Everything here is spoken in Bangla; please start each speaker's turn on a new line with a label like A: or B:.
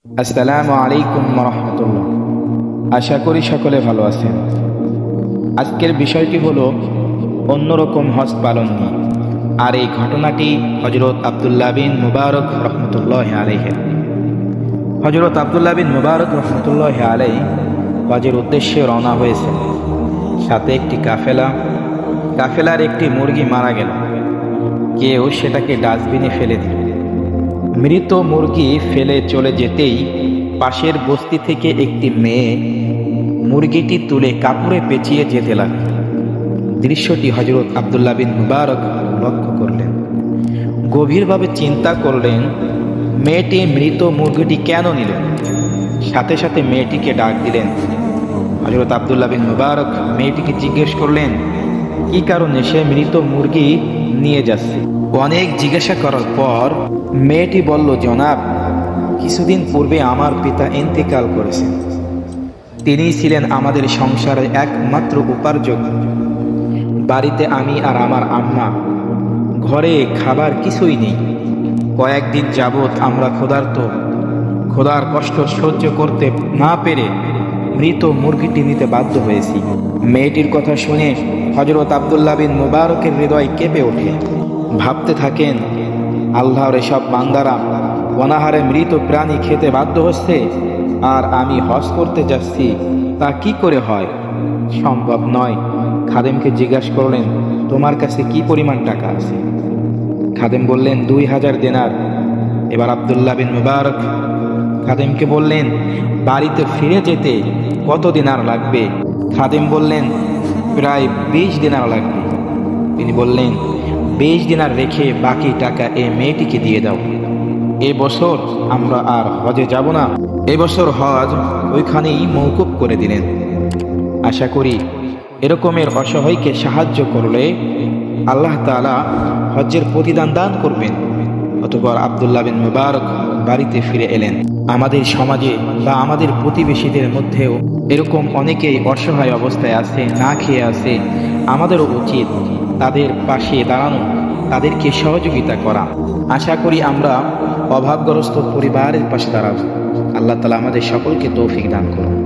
A: আসসালামু আলাইকুম রহমতুল্লাহ। আশা করি সকলে ভালো আছেন। আজকের বিষয়টি হলো অন্যরকম হজ পালন নিয়ে, আর এই ঘটনাটি হযরত আব্দুল্লাহ বিন মুবারক রহমতুল্লাহ আলাইহি। হযরত আব্দুল্লাহ বিন মুবারক রহমতুল্লাহ আলাইহি হজের উদ্দেশ্যে রওনা হয়েছেন। সাথে একটি কাফেলার একটি মুরগি মারা গেল। কেউ সেটাকে ডাস্টবিনে ফেলে দিল। মৃত মুরগি ফেলে চলে যেতেই পাশের বস্তি থেকে একটি মেয়ে মুরগিটি তুলে কাপড়ে পেঁচিয়ে যেতে লাগল। দৃশ্যটি হযরত আব্দুল্লাহ বিন মুবারক লক্ষ্য করলেন। গভীরভাবে চিন্তা করলেন, মেয়েটি মৃত মুরগিটি কেন নিল। সাথে সাথে মেয়েটিকে ডাক দিলেন। হযরত আব্দুল্লাহ বিন মুবারক মেয়েটিকে জিজ্ঞেস করলেন, কি কারণে সে মৃত মুরগি নিয়ে যাচ্ছে। অনেক জিজ্ঞাসা করার পর মেয়েটি বলল, জনাব, কিছুদিন পূর্বে আমার পিতা ইন্তেকাল করেছেন। তিনি ছিলেন আমাদের সংসারের একমাত্র উপার্জন। বাড়িতে আমি আর আমার আম্মা, ঘরে খাবার কিছুই নেই। কয়েকদিন যাবৎ আমরা ক্ষুধার কষ্ট সহ্য করতে না পেরে মৃত মুরগিটি নিতে বাধ্য হয়েছি। মেয়েটির কথা শুনে হযরত আব্দুল্লাহ বিন মুবারকের হৃদয় কেঁপে ওঠে। ভাবতে থাকেন, আল্লাহর এসব বান্দারা অনাহারে মৃত প্রাণী খেতে বাধ্য হচ্ছে, আর আমি হজ করতে যাচ্ছি, তা কি করে হয়? সম্ভব নয়। খাদেমকে জিজ্ঞাসা করলেন, তোমার কাছে কি পরিমাণ টাকা আছে? খাদেম বললেন, 2000 দিনার। এবার আব্দুল্লাহ বিন মুবারক খাদেমকে বললেন, বাড়িতে ফিরে যেতে কত দিনার লাগবে? খাদেম বললেন, প্রায় 20 দিনার লাগবে। তিনি বললেন, 20 দিনার রেখে বাকি টাকা এই মেয়েটিকে দিয়ে দাও। এবছর আমরা আর হজে যাব না। এবছর হজ ওইখানেই মওকুফ করে দিলেন। আশা করি এরকমের অসহায়কে সাহায্য করলে আল্লাহ তাআলা হজ্জের প্রতিদান দান করবেন। অতঃপর আব্দুল্লাহ বিন মুবারক বাড়িতে ফিরে এলেন। আমাদের সমাজে বা আমাদের প্রতিবেশীদের মধ্যেও এরকম অনেকেই অসহায় অবস্থায় আছে, না খেয়ে আছে। আমাদেরও উচিত তাদের পাশে দাঁড়ানো, তাদেরকে সহযোগিতা করা। আশা করি আমরা অভাবগ্রস্ত পরিবারের পাশে দাঁড়াবো। আল্লাহ তাআলা আমাদের সকলকে তৌফিক দান করুন।